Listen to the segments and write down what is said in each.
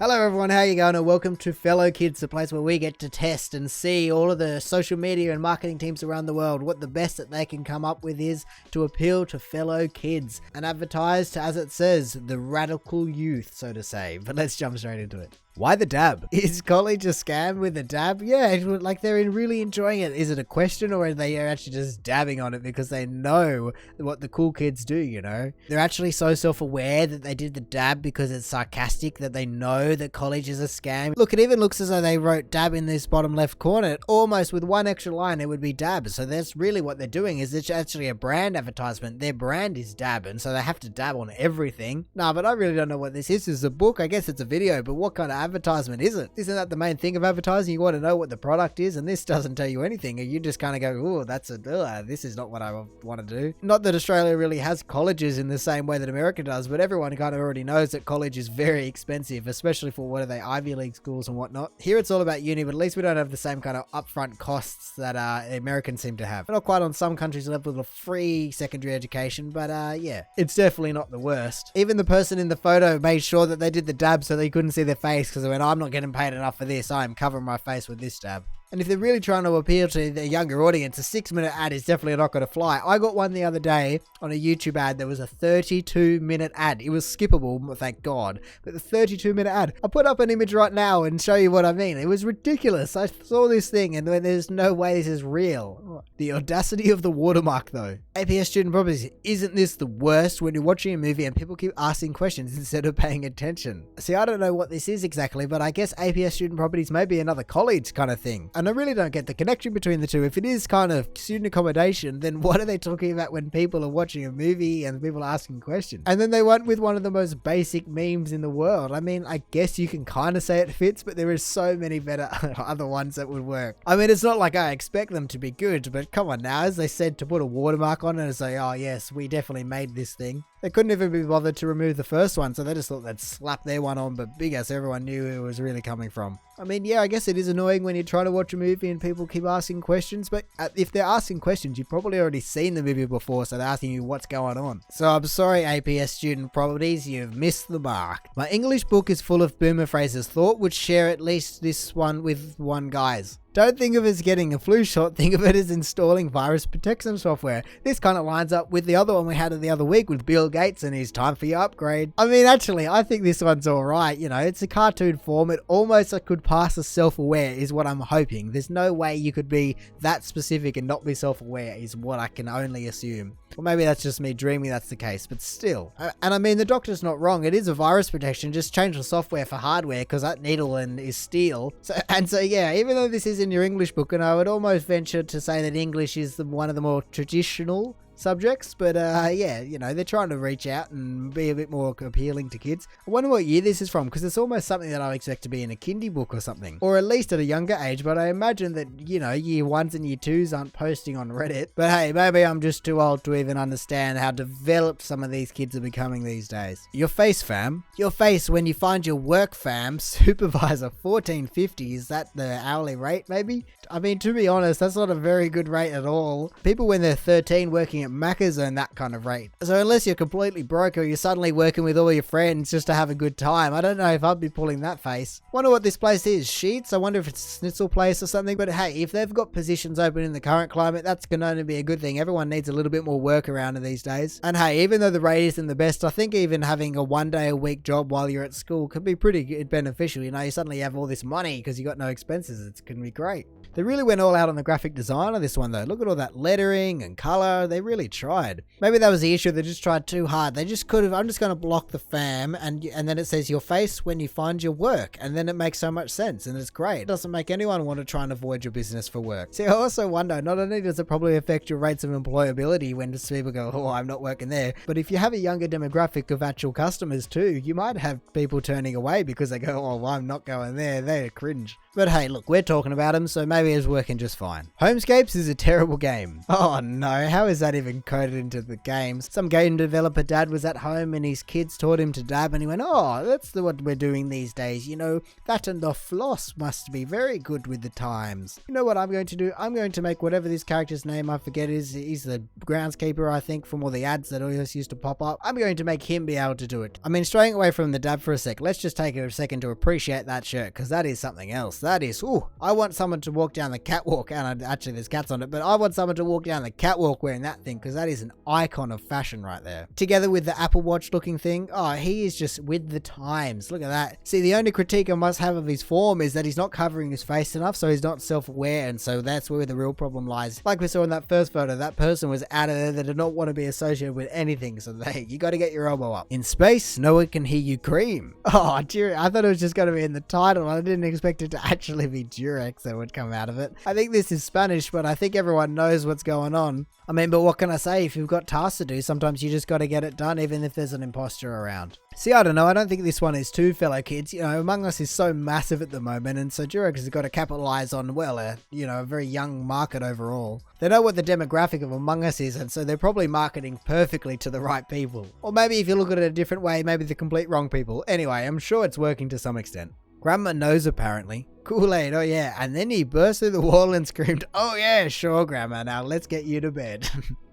Hello everyone, how you going? And welcome to Fellow Kids, the place where we get to test and see all of the social media and marketing teams around the world what the best that they can come up with is to appeal to fellow kids and advertise to, as it says, the radical youth, so to say. But let's jump straight into it. Why the dab? Is college a scam with a dab? Yeah, like they're really enjoying it. Is it a question, or are they actually just dabbing on it because they know what the cool kids do, you know? They're actually so self-aware that they did the dab because it's sarcastic, that they know that college is a scam. Look, it even looks as though they wrote dab in this bottom left corner. Almost with one extra line, it would be dab. So that's really what they're doing, is it's actually a brand advertisement. Their brand is dab, and so they have to dab on everything. Nah, but I really don't know what this is. This is a book. I guess it's a video, but what kind of advertisement is it? Isn't that the main thing of advertising? You want to know what the product is, and this doesn't tell you anything, and you just kind of go, oh, this is not what I want to do. Not that Australia really has colleges in the same way that America does, but everyone kind of already knows that college is very expensive, especially for what are they, Ivy League schools and whatnot. Here it's all about uni, but at least we don't have the same kind of upfront costs that Americans seem to have. Not quite on some countries' level of free secondary education, but yeah, it's definitely not the worst. Even the person in the photo made sure that they did the dab so they couldn't see their face, because they went, I'm not getting paid enough for this, I am covering my face with this dab. And if they're really trying to appeal to the younger audience, a 6-minute ad is definitely not going to fly. I got one the other day on a YouTube ad. There was a 32-minute ad. It was skippable, thank God. But the 32-minute ad, I'll put up an image right now and show you what I mean. It was ridiculous. I saw this thing and there's no way this is real. The audacity of the watermark though. APS student properties, isn't this the worst when you're watching a movie and people keep asking questions instead of paying attention? See, I don't know what this is exactly, but I guess APS student properties may be another college kind of thing. And I really don't get the connection between the two. If it is kind of student accommodation, then what are they talking about when people are watching a movie and people are asking questions? And then they went with one of the most basic memes in the world. I mean, I guess you can kind of say it fits, but there is so many better other ones that would work. I mean, it's not like I expect them to be good, but come on now, as they said, to put a watermark on it and say, oh yes, we definitely made this thing. They couldn't even be bothered to remove the first one, so they just thought they'd slap their one on, but bigger, so everyone knew who it was really coming from. I mean, yeah, I guess it is annoying when you try to watch a movie and people keep asking questions, but if they're asking questions, you've probably already seen the movie before, so they're asking you what's going on. So I'm sorry, APS student properties, you've missed the mark. My English book is full of boomer phrases. Thought would share at least this one with one, guys. Don't think of it as getting a flu shot, think of it as installing virus protection software. This kind of lines up with the other one we had the other week with Bill Gates and his time for your upgrade. I mean, actually, I think this one's alright, you know, it's a cartoon form, it almost could pass as self-aware is what I'm hoping. There's no way you could be that specific and not be self-aware is what I can only assume. Or maybe that's just me dreaming that's the case, but still. And I mean, the doctor's not wrong, it is a virus protection, just change the software for hardware, because that needle is steel. So yeah, even though this is in your English book, and I would almost venture to say that English is one of the more traditional subjects, but yeah, you know, they're trying to reach out and be a bit more appealing to kids. I wonder what year this is from, because it's almost something that I expect to be in a kindy book or something, or at least at a younger age, but I imagine that, you know, year 1s and year 2s aren't posting on Reddit. But hey, maybe I'm just too old to even understand how developed some of these kids are becoming these days. Your face, fam. Your face when you find your work, fam. Supervisor, $14.50. Is that the hourly rate, maybe? I mean, to be honest, that's not a very good rate at all. People when they're 13 working at Macca's earn that kind of rate. So unless you're completely broke or you're suddenly working with all your friends just to have a good time, I don't know if I'd be pulling that face. Wonder what this place is. Sheets? I wonder if it's a schnitzel place or something. But hey, if they've got positions open in the current climate, that's going to only be a good thing. Everyone needs a little bit more work around in these days. And hey, even though the rate isn't the best, I think even having a 1-day-a-week job while you're at school could be pretty beneficial. You know, you suddenly have all this money because you got no expenses. It's going to be great. They really went all out on the graphic design of this one though. Look at all that lettering and color. They really tried. Maybe that was the issue. They just tried too hard. They just could have, I'm just going to block the fam, and then it says your face when you find your work, and then it makes so much sense and it's great. It doesn't make anyone want to try and avoid your business for work. See, I also wonder, not only does it probably affect your rates of employability when just people go, oh, I'm not working there, but if you have a younger demographic of actual customers too, you might have people turning away because they go, oh, well, I'm not going there. They're cringe. But hey, look, we're talking about them, so maybe it's working just fine. Homescapes is a terrible game. Oh no, how is that even even coded into the games. Some game developer dad was at home and his kids taught him to dab, and he went, oh, that's what we're doing these days, you know, that and the floss must be very good with the times. You know what I'm going to do? I'm going to make whatever this character's name, I forget, is he's the groundskeeper, I think, from all the ads that always used to pop up. I'm going to make him be able to do it. I mean, straying away from the dab for a sec, let's just take a second to appreciate that shirt, because that is something else. That is, ooh, I want someone to walk down the catwalk, and actually there's cats on it, but I want someone to walk down the catwalk wearing that thing, because that is an icon of fashion right there. Together with the Apple Watch looking thing, oh, he is just with the times. Look at that. See, the only critique I must have of his form is that he's not covering his face enough, so he's not self-aware, and so that's where the real problem lies. Like we saw in that first photo, that person was out of there, they did not want to be associated with anything, so you got to get your elbow up. In space, no one can hear you cream. Oh, dear, I thought it was just going to be in the title. I didn't expect it to actually be Durex that would come out of it. I think this is Spanish, but I think everyone knows what's going on. I mean, but what can I say? If you've got tasks to do, sometimes you just got to get it done, even if there's an imposter around. See, I don't know. I don't think this one is too fellow kids. You know, Among Us is so massive at the moment, and so Durex has got to capitalize on, well, a very young market overall. They know what the demographic of Among Us is, and so they're probably marketing perfectly to the right people. Or maybe if you look at it a different way, maybe the complete wrong people. Anyway, I'm sure it's working to some extent. Grandma knows, apparently. Kool-Aid, oh yeah. And then he burst through the wall and screamed, oh yeah, sure, Grandma, now let's get you to bed.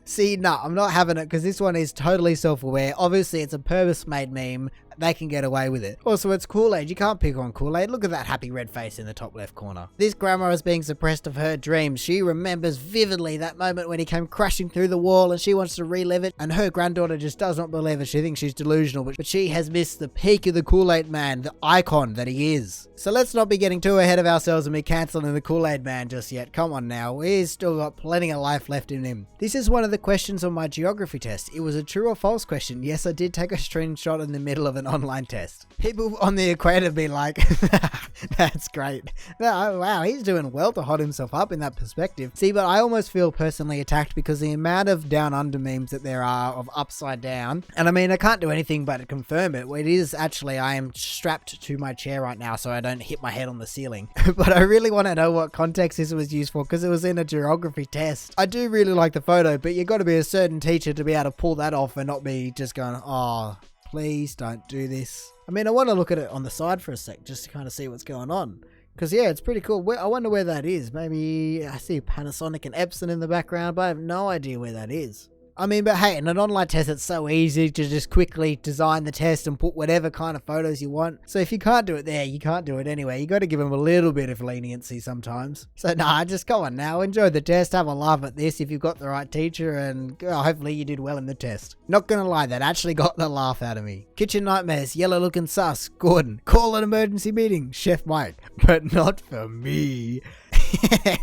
See, no, I'm not having it, because this one is totally self-aware. Obviously, it's a purpose-made meme. They can get away with it. Also, it's Kool-Aid. You can't pick on Kool-Aid. Look at that happy red face in the top left corner. This grandma is being suppressed of her dreams. She remembers vividly that moment when he came crashing through the wall, and she wants to relive it, and her granddaughter just does not believe it. She thinks she's delusional, but she has missed the peak of the Kool-Aid man, the icon that he is. So let's not be getting too ahead of ourselves and be cancelling the Kool-Aid man just yet. Come on now. He's still got plenty of life left in him. This is one of the questions on my geography test. It was a true or false question. Yes, I did take a screenshot in the middle of an online test. People on the equator be like, that's great. Wow, he's doing well to hold himself up in that perspective. See, but I almost feel personally attacked because the amount of down under memes that there are of upside down, and I mean, I can't do anything but confirm it. It is actually, I am strapped to my chair right now so I don't hit my head on the ceiling. But I really want to know what context this was used for, because it was in a geography test. I do really like the photo, but you got to be a certain teacher to be able to pull that off and not be just going, oh, please don't do this. I mean, I want to look at it on the side for a sec just to kind of see what's going on. Because, yeah, it's pretty cool. I wonder where that is. Maybe I see Panasonic and Epson in the background, but I have no idea where that is. I mean, but hey, in an online test, it's so easy to just quickly design the test and put whatever kind of photos you want. So if you can't do it there, you can't do it anyway. You got to give them a little bit of leniency sometimes. So nah, just go on now. Enjoy the test. Have a laugh at this if you've got the right teacher, and hopefully you did well in the test. Not gonna lie, that actually got the laugh out of me. Kitchen nightmares, yellow looking sus, Gordon. Call an emergency meeting, Chef Mike. But not for me.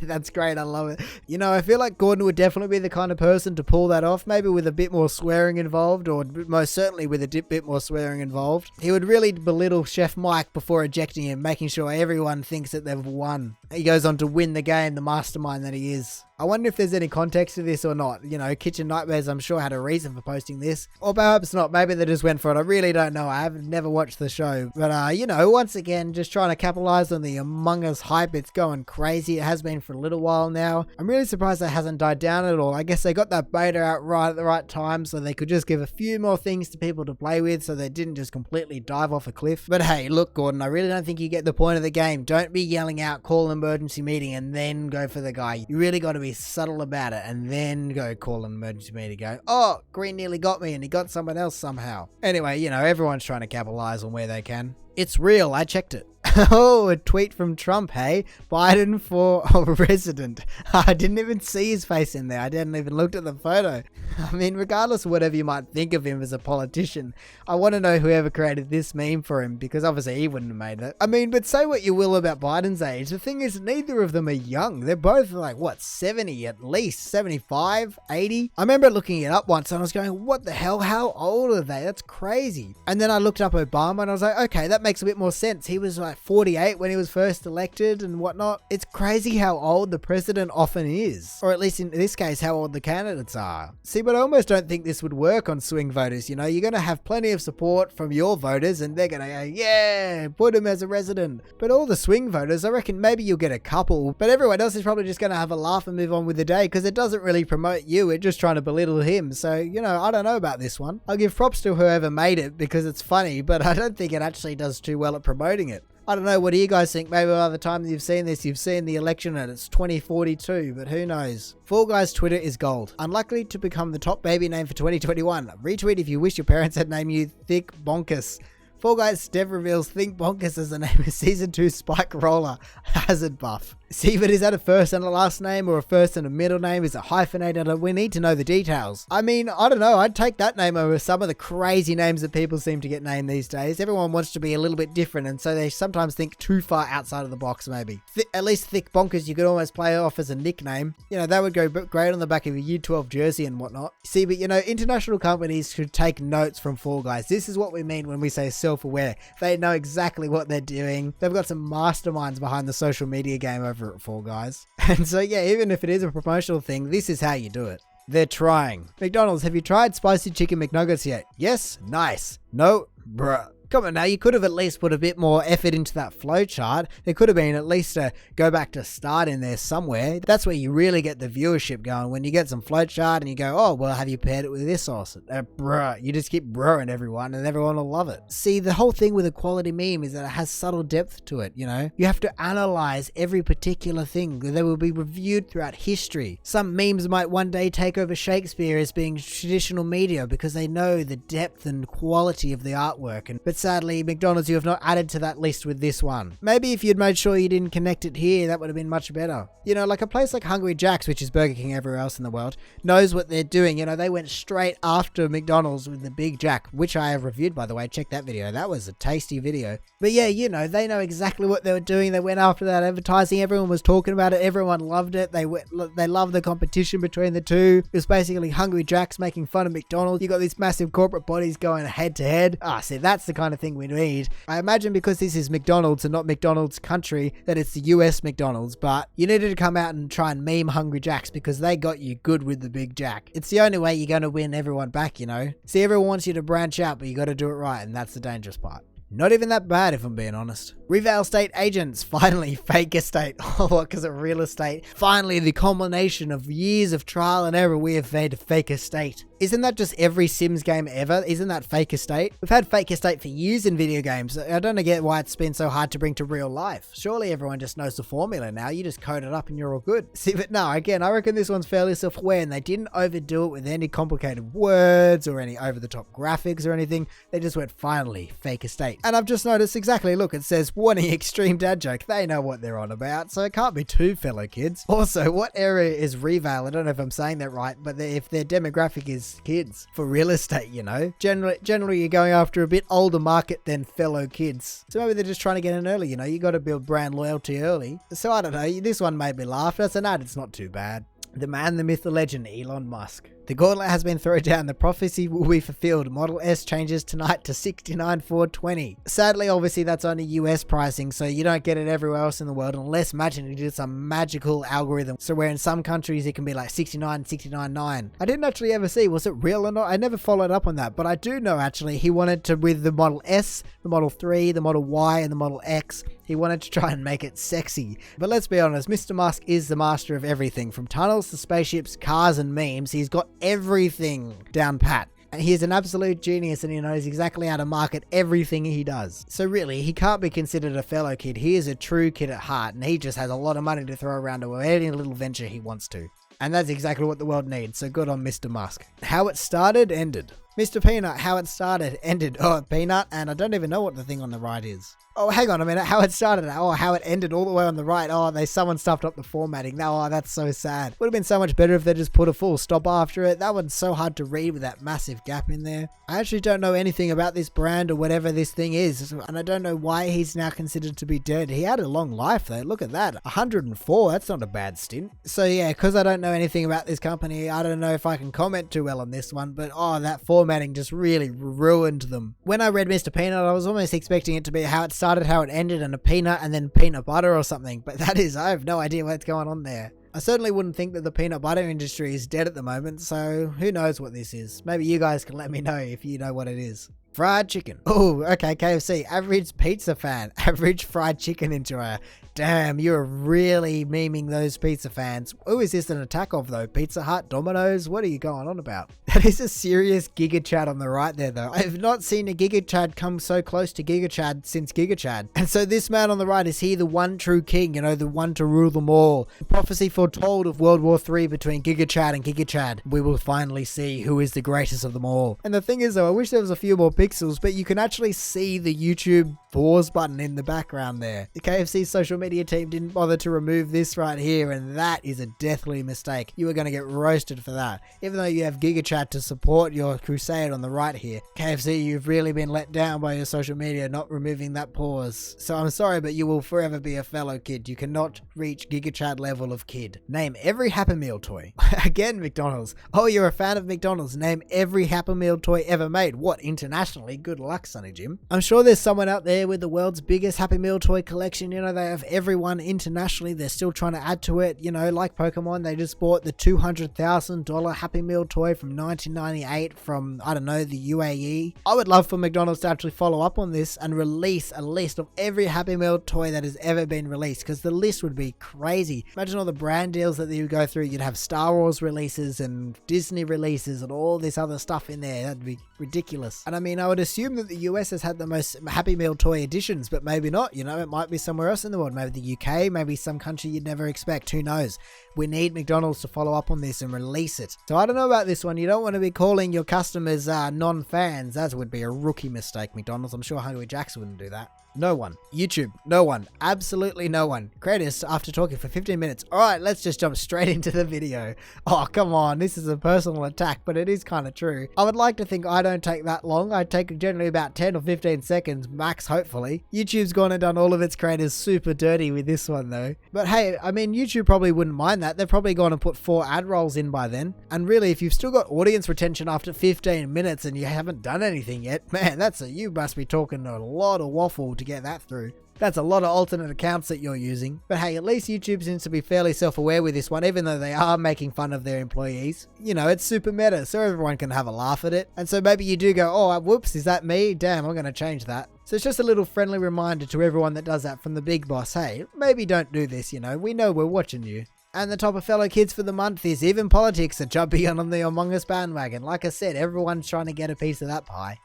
That's great, I love it. You know, I feel like Gordon would definitely be the kind of person to pull that off, maybe with a bit more swearing involved, or most certainly with a bit more swearing involved. He would really belittle Chef Mike before ejecting him, making sure everyone thinks that they've won. He goes on to win the game, the mastermind that he is. I wonder if there's any context to this or not. You know, Kitchen Nightmares, I'm sure, had a reason for posting this. Or perhaps not. Maybe they just went for it. I really don't know. I have never watched the show. But, you know, once again, just trying to capitalize on the Among Us hype. It's going crazy. It has been for a little while now. I'm really surprised that hasn't died down at all. I guess they got that beta out right at the right time, so they could just give a few more things to people to play with, so they didn't just completely dive off a cliff. But hey, look, Gordon, I really don't think you get the point of the game. Don't be yelling out, call an emergency meeting, and then go for the guy. You really got to be subtle about it, and then go call an emergency meeting. Go, oh, Green nearly got me, and he got someone else somehow. Anyway, you know, everyone's trying to capitalize on where they can. It's real. I checked it. Oh, a tweet from Trump, hey? Biden for president. I didn't even see his face in there. I didn't even look at the photo. I mean, regardless of whatever you might think of him as a politician, I want to know whoever created this meme for him, because obviously he wouldn't have made it. I mean, but say what you will about Biden's age. The thing is, neither of them are young. They're both like, what, 70 at least? 75? 80? I remember looking it up once and I was going, what the hell? How old are they? That's crazy. And then I looked up Obama and I was like, okay, that makes a bit more sense. He was like 48 when he was first elected and whatnot. It's crazy how old the president often is. Or at least in this case, how old the candidates are. See, but I almost don't think this would work on swing voters. You know, you're going to have plenty of support from your voters and they're going to go, yeah, put him as a resident. But all the swing voters, I reckon maybe you'll get a couple, but everyone else is probably just going to have a laugh and move on with the day because it doesn't really promote you. It's just trying to belittle him. So, you know, I don't know about this one. I'll give props to whoever made it because it's funny, but I don't think it actually does too well at promoting it. I don't know, what do you guys think? Maybe by the time you've seen this, you've seen the election and it's 2042, but who knows? Fall Guys Twitter is gold. Unlikely to become the top baby name for 2021. Retweet if you wish your parents had named you Thick Bonkus. Fall Guys Dev reveals Think Bonkers as the name of Season 2 Spike Roller Hazard buff. See, but is that a first and a last name or a first and a middle name? Is it hyphenated? We need to know the details. I mean, I don't know. I'd take that name over some of the crazy names that people seem to get named these days. Everyone wants to be a little bit different, and so they sometimes think too far outside of the box, maybe. At least Thick Bonkers, you could almost play off as a nickname. You know, that would go great on the back of a Year 12 jersey and whatnot. See, but you know, international companies should take notes from Fall Guys. This is what we mean when we say self-aware. They know exactly what they're doing. They've got some masterminds behind the social media game over at Fall Guys. And so yeah, even if it is a promotional thing, this is how you do it. They're trying. McDonald's, have you tried spicy chicken McNuggets yet? Yes? Nice. No? Bruh. Come on now, you could have at least put a bit more effort into that flowchart. There could have been at least a go back to start in there somewhere. That's where you really get the viewership going. When you get some flowchart and you go, oh, well, have you paired it with this sauce? Bruh. You just keep bruhing everyone and everyone will love it. See, the whole thing with a quality meme is that it has subtle depth to it, you know? You have to analyze every particular thing. They will be reviewed throughout history. Some memes might one day take over Shakespeare as being traditional media because they know the depth and quality of the artwork. But sadly, McDonald's, you have not added to that list with this one. Maybe if you'd made sure you didn't connect it here, that would have been much better. You know, like a place like Hungry Jack's, which is Burger King everywhere else in the world, knows what they're doing. You know, they went straight after McDonald's with the Big Jack, which I have reviewed, by the way. Check that video. That was a tasty video. But yeah, you know, they know exactly what they were doing. They went after that advertising. Everyone was talking about it. Everyone loved it. They loved the competition between the two. It was basically Hungry Jack's making fun of McDonald's. You got these massive corporate bodies going head to head. See, that's the kind of thing we need. I imagine because this is McDonald's and not McDonald's country, that it's the US McDonald's, but you needed to come out and try and meme Hungry Jack's because they got you good with the Big Jack. It's the only way you're going to win everyone back, you know? See, everyone wants you to branch out, but you got to do it right, and that's the dangerous part. Not even that bad, if I'm being honest. Real estate agents, finally, fake estate. Oh, what, because of real estate? Finally, the culmination of years of trial and error, we have made a fake estate. Isn't that just every Sims game ever? Isn't that fake estate? We've had fake estate for years in video games. I don't get why it's been so hard to bring to real life. Surely everyone just knows the formula now. You just code it up and you're all good. See, but no, again, I reckon this one's fairly self-aware and they didn't overdo it with any complicated words or any over-the-top graphics or anything. They just went, finally, fake estate. And I've just noticed exactly, look, it says, warning, extreme dad joke. They know what they're on about, so it can't be too fellow kids. Also, what area is Revale? I don't know if I'm saying that right, but if their demographic is kids for real estate, you know, generally you're going after a bit older market than fellow kids. So maybe they're just trying to get in early, you know, you got to build brand loyalty early. So I don't know, this one made me laugh. That's an ad, it's not too bad. The man, the myth, the legend, Elon Musk. The gauntlet has been thrown down. The prophecy will be fulfilled. Model S changes tonight to $69,420. Sadly, obviously, that's only US pricing, so you don't get it everywhere else in the world unless, imagine, you did some magical algorithm. So where in some countries it can be like 69, 69.9. I didn't actually ever see, was it real or not? I never followed up on that, but I do know actually he wanted to, with the Model S, the Model 3, the Model Y, and the Model X, he wanted to try and make it sexy. But let's be honest, Mr. Musk is the master of everything. From tunnels to spaceships, cars, and memes, he's got everything down pat. He is an absolute genius and he knows exactly how to market everything he does. So really, he can't be considered a fellow kid. He is a true kid at heart and he just has a lot of money to throw around to any little venture he wants to. And that's exactly what the world needs, so good on Mr. Musk. How it started, ended. Mr. Peanut, how it started, ended. Oh, Peanut, and I don't even know what the thing on the right is. Oh, hang on a minute. How it started. Oh, how it ended all the way on the right. Oh, someone stuffed up the formatting. Oh, that's so sad. Would have been so much better if they just put a full stop after it. That one's so hard to read with that massive gap in there. I actually don't know anything about this brand or whatever this thing is. And I don't know why he's now considered to be dead. He had a long life though. Look at that. 104. That's not a bad stint. So yeah, because I don't know anything about this company, I don't know if I can comment too well on this one. But oh, that formatting just really ruined them. When I read Mr. Peanut, I was almost expecting it to be how it started started, how it ended, and a peanut and then peanut butter or something. But I have no idea what's going on there. I certainly wouldn't think that the peanut butter industry is dead at the moment, so who knows what this is. Maybe you guys can let me know if you know what it is. Fried chicken. Oh, okay, KFC. Average pizza fan. Average fried chicken enjoyer. Damn, you're really memeing those pizza fans. Who is this an attack of though? Pizza Hut? Domino's? What are you going on about? That is a serious Giga Chad on the right there though. I have not seen a Giga Chad come so close to Giga Chad since Giga Chad. And so this man on the right, is he the one true king? You know, the one to rule them all. The prophecy foretold of World War III between Giga Chad and Giga Chad. We will finally see who is the greatest of them all. And the thing is though, I wish there was a few more pixels, but you can actually see the YouTube pause button in the background there. The KFC social media team didn't bother to remove this right here, and that is a deathly mistake. You are going to get roasted for that. Even though you have Giga Chat to support your crusade on the right here, KFC, you've really been let down by your social media not removing that pause. So I'm sorry, but you will forever be a fellow kid. You cannot reach Giga Chat level of kid. Name every Happy Meal toy. Again, McDonald's. Oh, you're a fan of McDonald's. Name every Happy Meal toy ever made. What, internationally? Good luck, Sonny Jim. I'm sure there's someone out there with the world's biggest Happy Meal toy collection. You know, they have everyone internationally. They're still trying to add to it. You know, like Pokemon, they just bought the $200,000 Happy Meal toy from 1998 from, I don't know, the UAE. I would love for McDonald's to actually follow up on this and release a list of every Happy Meal toy that has ever been released, because the list would be crazy. Imagine all the brand deals that you would go through. You'd have Star Wars releases and Disney releases and all this other stuff in there. That'd be ridiculous. And I mean, I would assume that the US has had the most Happy Meal toy editions, but maybe not. You know, it might be somewhere else in the world. Maybe the UK, maybe some country you'd never expect. Who knows? We need McDonald's to follow up on this and release it. So I don't know about this one. You don't want to be calling your customers non-fans. That would be a rookie mistake, McDonald's. I'm sure Hungry Jack's wouldn't do that. No one. YouTube, no one. Absolutely no one. Greatest, after talking for 15 minutes. Alright, let's just jump straight into the video. Oh, come on. This is a personal attack, but it is kind of true. I would like to think I don't take that long. I take generally about 10 or 15 seconds, max, hopefully. YouTube's gone and done all of its creators super dirty with this one, though. But hey, I mean, YouTube probably wouldn't mind that. They've probably gone and put 4 ad rolls in by then. And really, if you've still got audience retention after 15 minutes and you haven't done anything yet, man, you must be talking a lot of waffle to get that through. That's a lot of alternate accounts that you're using. But hey, at least YouTube seems to be fairly self-aware with this one, even though they are making fun of their employees. You know, it's super meta, so everyone can have a laugh at it. And so maybe you do go, oh, whoops, is that me? Damn, I'm going to change that. So it's just a little friendly reminder to everyone that does that from the big boss. Hey, maybe don't do this, you know. We know we're watching you. And the top of fellow kids for the month is even politics are jumping on the Among Us bandwagon. Like I said, everyone's trying to get a piece of that pie.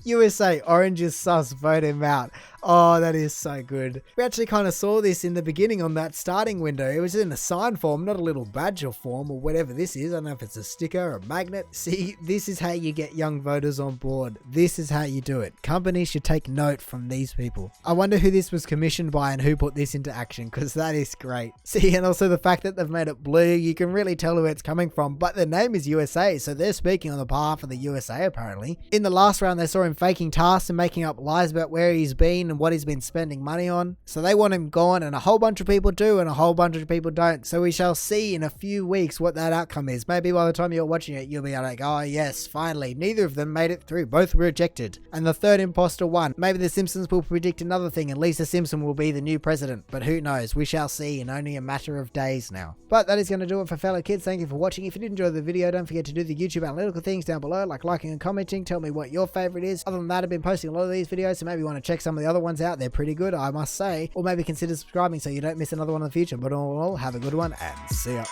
USA, orange is sus, vote him out. Oh, that is so good. We actually kind of saw this in the beginning on that starting window. It was in a sign form, not a little badge or form or whatever this is. I don't know if it's a sticker or a magnet. See, this is how you get young voters on board. This is how you do it. Companies should take note from these people. I wonder who this was commissioned by and who put this into action, because that is great. See, and also the fact that they've made it blue, you can really tell who it's coming from, but the name is USA, so they're speaking on the behalf of the USA apparently. In the last round, they saw him faking tasks and making up lies about where he's been and what he's been spending money on. So they want him gone, and a whole bunch of people do and a whole bunch of people don't. So we shall see in a few weeks what that outcome is. Maybe by the time you're watching it, you'll be like, oh yes, finally, neither of them made it through. Both were rejected. And the third imposter won. Maybe the Simpsons will predict another thing and Lisa Simpson will be the new president. But who knows? We shall see in only a matter of days now. But that is going to do it for fellow kids. Thank you for watching. If you did enjoy the video, don't forget to do the YouTube analytical things down below, like liking and commenting. Tell me what your favorite is. Other than that, I've been posting a lot of these videos, so maybe you want to check some of the other ones out. They're pretty good, I must say. Or maybe consider subscribing so you don't miss another one in the future. But all in all, have a good one and see ya.